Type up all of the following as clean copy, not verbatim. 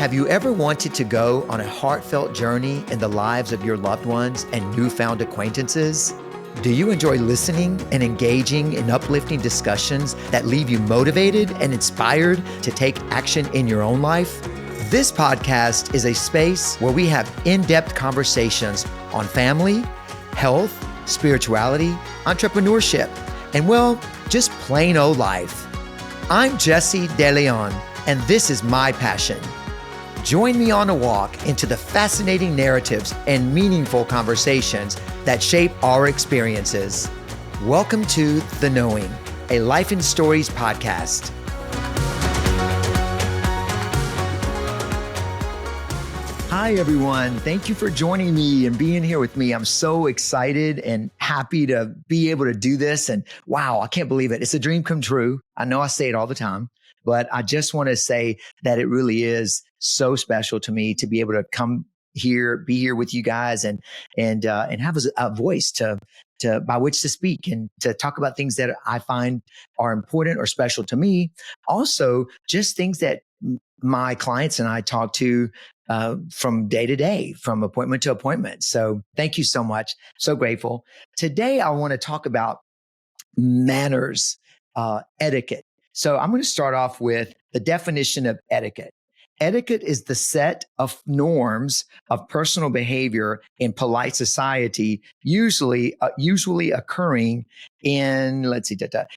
Have you ever wanted to go on a heartfelt journey in the lives of your loved ones and newfound acquaintances? Do you enjoy listening and engaging in uplifting discussions that leave you motivated and inspired to take action in your own life? This podcast is a space where we have in-depth conversations on family, health, spirituality, entrepreneurship, and well, just plain old life. I'm Jesse DeLeon, and this is my passion. Join me on a walk into the fascinating narratives and meaningful conversations that shape our experiences. Welcome to The Knowing, a Life in Stories podcast. Hi, everyone. Thank you for joining me and being here with me. I'm so excited and happy to be able to do this. And wow, I can't believe it. It's a dream come true. I know I say it all the time, but I just want to say that it really is so special to me to be able to come here, be here with you guys and have a voice to by which to speak and to talk about things that I find are important or special to me. Also, just things that my clients and I talk to from day to day, from appointment to appointment. So thank you so much. So grateful. Today, I want to talk about manners, etiquette. So I'm going to start off with the definition of etiquette. Etiquette is the set of norms of personal behavior in polite society, usually occurring in,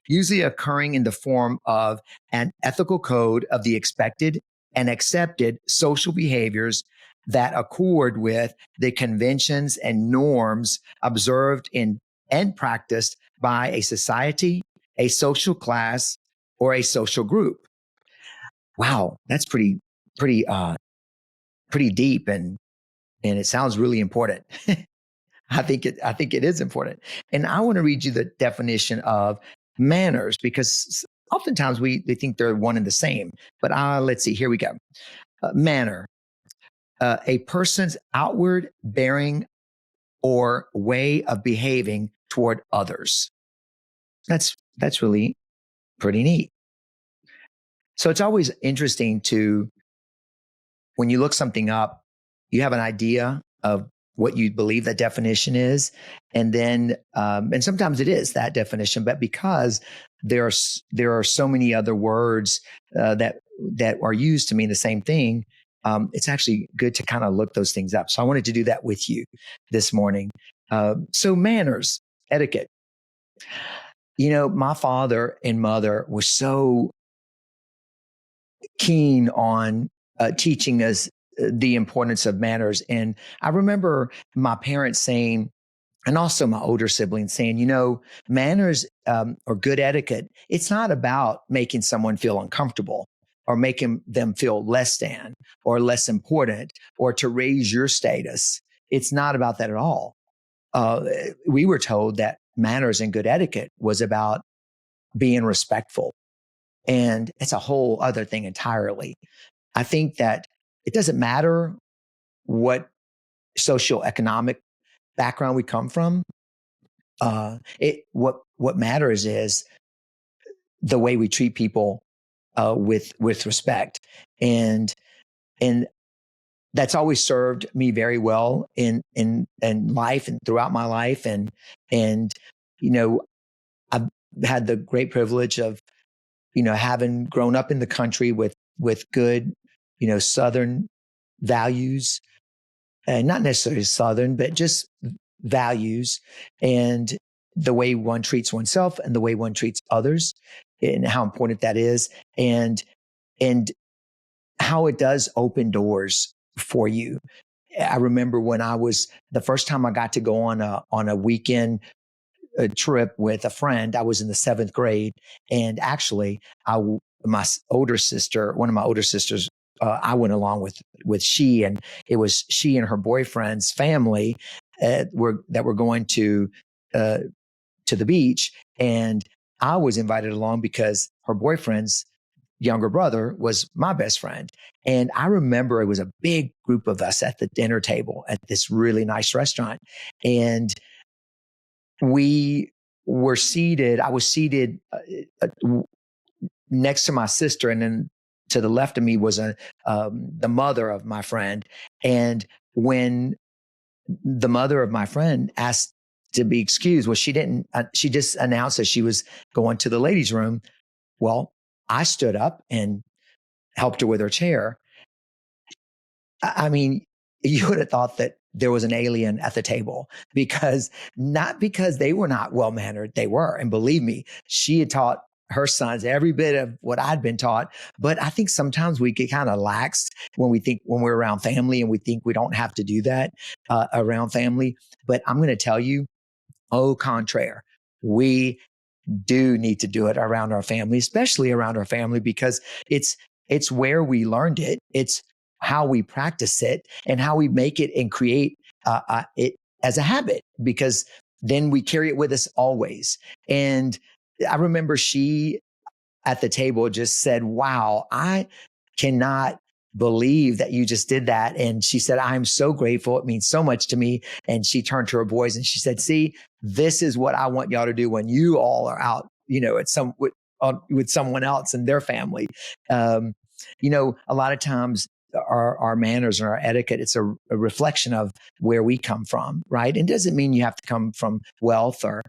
usually occurring in the form of an ethical code of the expected and accepted social behaviors that accord with the conventions and norms observed in and practiced by a society, a social class, or a social group. Wow, that's pretty deep, and it sounds really important. I think it is important. And I want to read you the definition of manners because oftentimes they think they're one and the same. But let's see, here we go. Manner, a person's outward bearing or way of behaving toward others. That's really pretty neat. So it's always interesting when you look something up, you have an idea of what you believe that definition is. And then, and sometimes it is that definition, but because there are so many other words that are used to mean the same thing, it's actually good to kind of look those things up. So I wanted to do that with you this morning. So manners, etiquette. You know, my father and mother were so keen on teaching us the importance of manners. And I remember my parents saying, and also my older siblings saying, you know, manners or good etiquette, it's not about making someone feel uncomfortable or making them feel less than or less important or to raise your status. It's not about that at all. We were told that manners and good etiquette was about being respectful. And it's a whole other thing entirely. I think that it doesn't matter what socioeconomic background we come from. What matters is the way we treat people with respect, and that's always served me very well in life and throughout my life. And you know, I've had the great privilege of having grown up in the country with good, Southern values, and not necessarily Southern, but just values and the way one treats oneself and the way one treats others and how important that is. And how it does open doors for you. I remember when the first time I got to go on a weekend trip with a friend. I was in the 7th grade, and actually, one of my older sisters, I went along with she, and it was she and her boyfriend's family that were going to the beach, and I was invited along because her boyfriend's younger brother was my best friend. And I remember it was a big group of us at the dinner table at this really nice restaurant, and we were seated. I was seated next to my sister, and then to the left of me was the mother of my friend. And when the mother of my friend asked to be excused, well, she didn't, she just announced that she was going to the ladies' room. Well, I stood up and helped her with her chair. I mean, you would have thought that there was an alien at the table, because not because they were not well mannered, they were. And believe me, she had taught her sons every bit of what I'd been taught. But I think sometimes we get kind of lax when we're around family, and we think we don't have to do that around family. But I'm going to tell you, au contraire, we do need to do it around our family, especially around our family, because it's where we learned it. It's how we practice it and how we make it and create it as a habit, because then we carry it with us always. And I remember she at the table just said, "Wow, I cannot believe that you just did that." And she said, "I'm so grateful. It means so much to me." And she turned to her boys and she said, "See, this is what I want y'all to do when you all are out, with someone else and their family." A lot of times our manners and our etiquette, it's a reflection of where we come from, right? And it doesn't mean you have to come from wealth or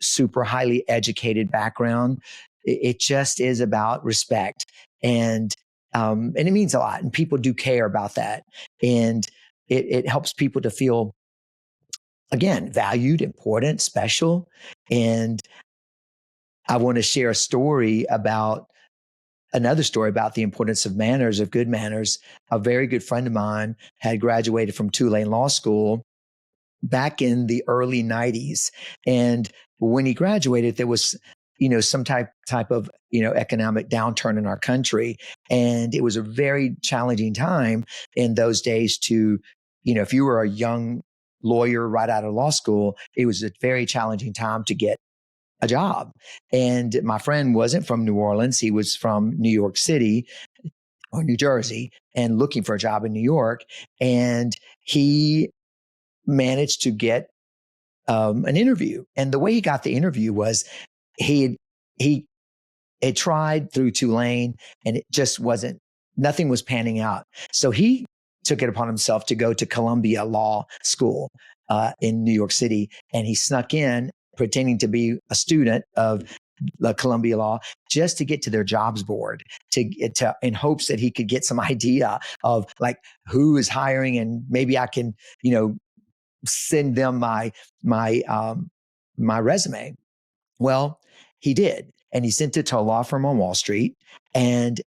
super highly educated background. It just is about respect, and it means a lot, and people do care about that, and it helps people to feel, again, valued, important, special. And I want to share another story about the importance of manners, of good manners. A very good friend of mine had graduated from Tulane Law School back in the early 90s. And when he graduated, there was, some type of, economic downturn in our country. And it was a very challenging time in those days to, if you were a young lawyer right out of law school, it was a very challenging time to get a job. And my friend wasn't from New Orleans. He was from New York City or New Jersey and looking for a job in New York. And he managed to get an interview. And the way he got the interview was he had tried through Tulane, and it just nothing was panning out. So he took it upon himself to go to Columbia Law School in New York City. And he snuck in pretending to be a student of Columbia Law just to get to their jobs board, in hopes that he could get some idea of like who is hiring, and maybe I can, send them my resume. Well, he did. And he sent it to a law firm on Wall Street. And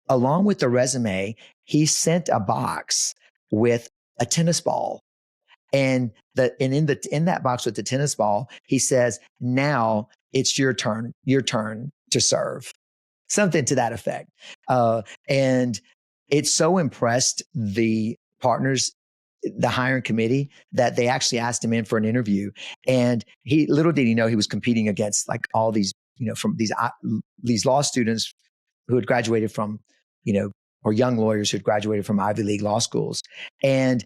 along with the resume, he sent a box with a tennis ball. And in that box with the tennis ball, he says, "Now it's your turn to serve." Something to that effect. And it so impressed the partners, the hiring committee, that they actually asked him in for an interview. And little did he know he was competing against like all these, from these law students who had graduated from, or young lawyers who had graduated from Ivy League law schools. And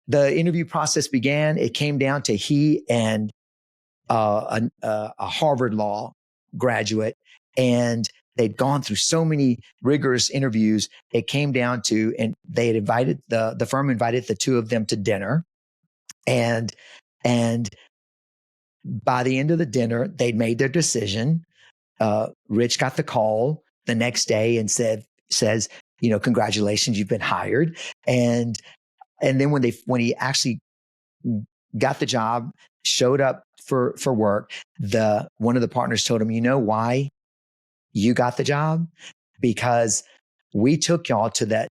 the interview process began. It came down to he and a Harvard Law graduate, and they'd gone through so many rigorous interviews. It came down to, and they had invited the firm invited the two of them to dinner, and by the end of the dinner, they'd made their decision. Rich got the call the next day and says, "Congratulations, you've been hired." And then when he actually got the job, showed up for work, one of the partners told him, "You know why you got the job? Because we took y'all to that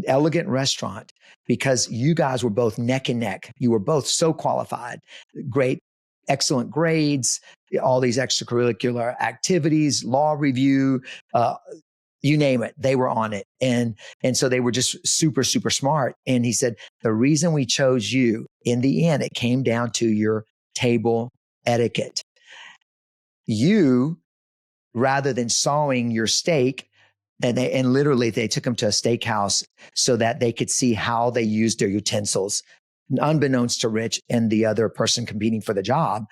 elegant restaurant because you guys were both neck and neck. You were both so qualified, great, excellent grades, all these extracurricular activities, law review, you name it, they were on it." And so they were just super, super smart. And he said, "The reason we chose you, in the end, it came down to your table etiquette. You, rather than sawing your steak," and literally they took him to a steakhouse so that they could see how they used their utensils. unbeknownst to Rich and the other person competing for the job,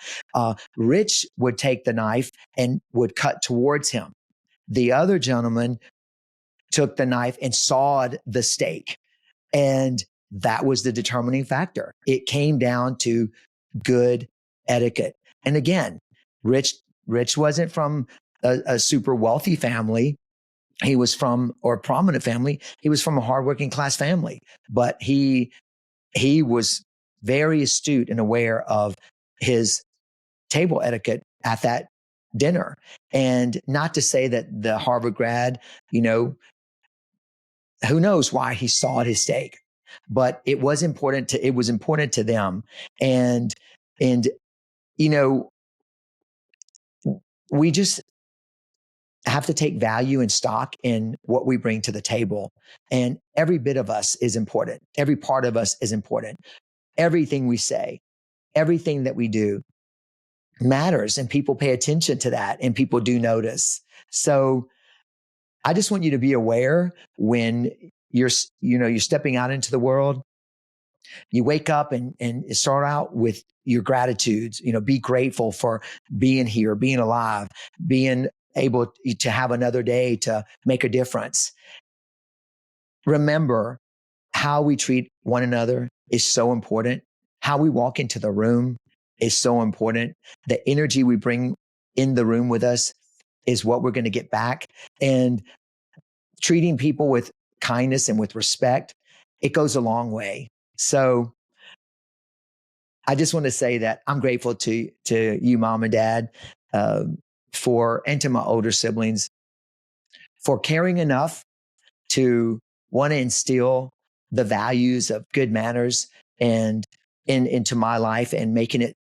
Rich would take the knife and would cut towards him. The other gentleman took the knife and sawed the steak. And that was the determining factor. It came down to good etiquette. And again, Rich wasn't from a super wealthy family. He was from, or a prominent family. He was from a hardworking class family, but he was very astute and aware of his table etiquette at that dinner. And not to say that the Harvard grad, who knows why he sawed his steak, but it was important to them. And we just have to take value and stock in what we bring to the table. And every bit of us is important. Every part of us is important. Everything we say, everything that we do matters, and people pay attention to that, and people do notice. So I just want you to be aware when you're stepping out into the world. You wake up and start out with your gratitudes. Be grateful for being here, being alive, being able to have another day to make a difference. Remember, how we treat one another is so important. How we walk into the room is so important. The energy we bring in the room with us is what we're going to get back. And treating people with kindness and with respect, it goes a long way. So I just want to say that I'm grateful to you, Mom and Dad, and to my older siblings for caring enough to want to instill the values of good manners and into my life, and making it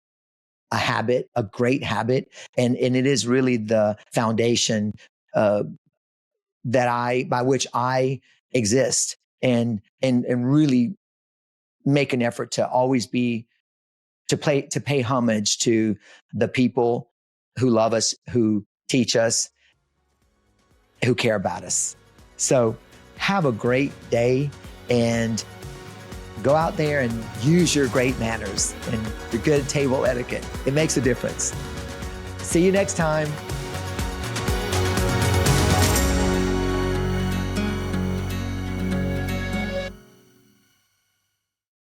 a habit, a great habit. And it is really the foundation by which I exist, and really make an effort to always to pay homage to the people who love us, who teach us, who care about us. So have a great day, and go out there and use your great manners and your good table etiquette. It makes a difference. See you next time.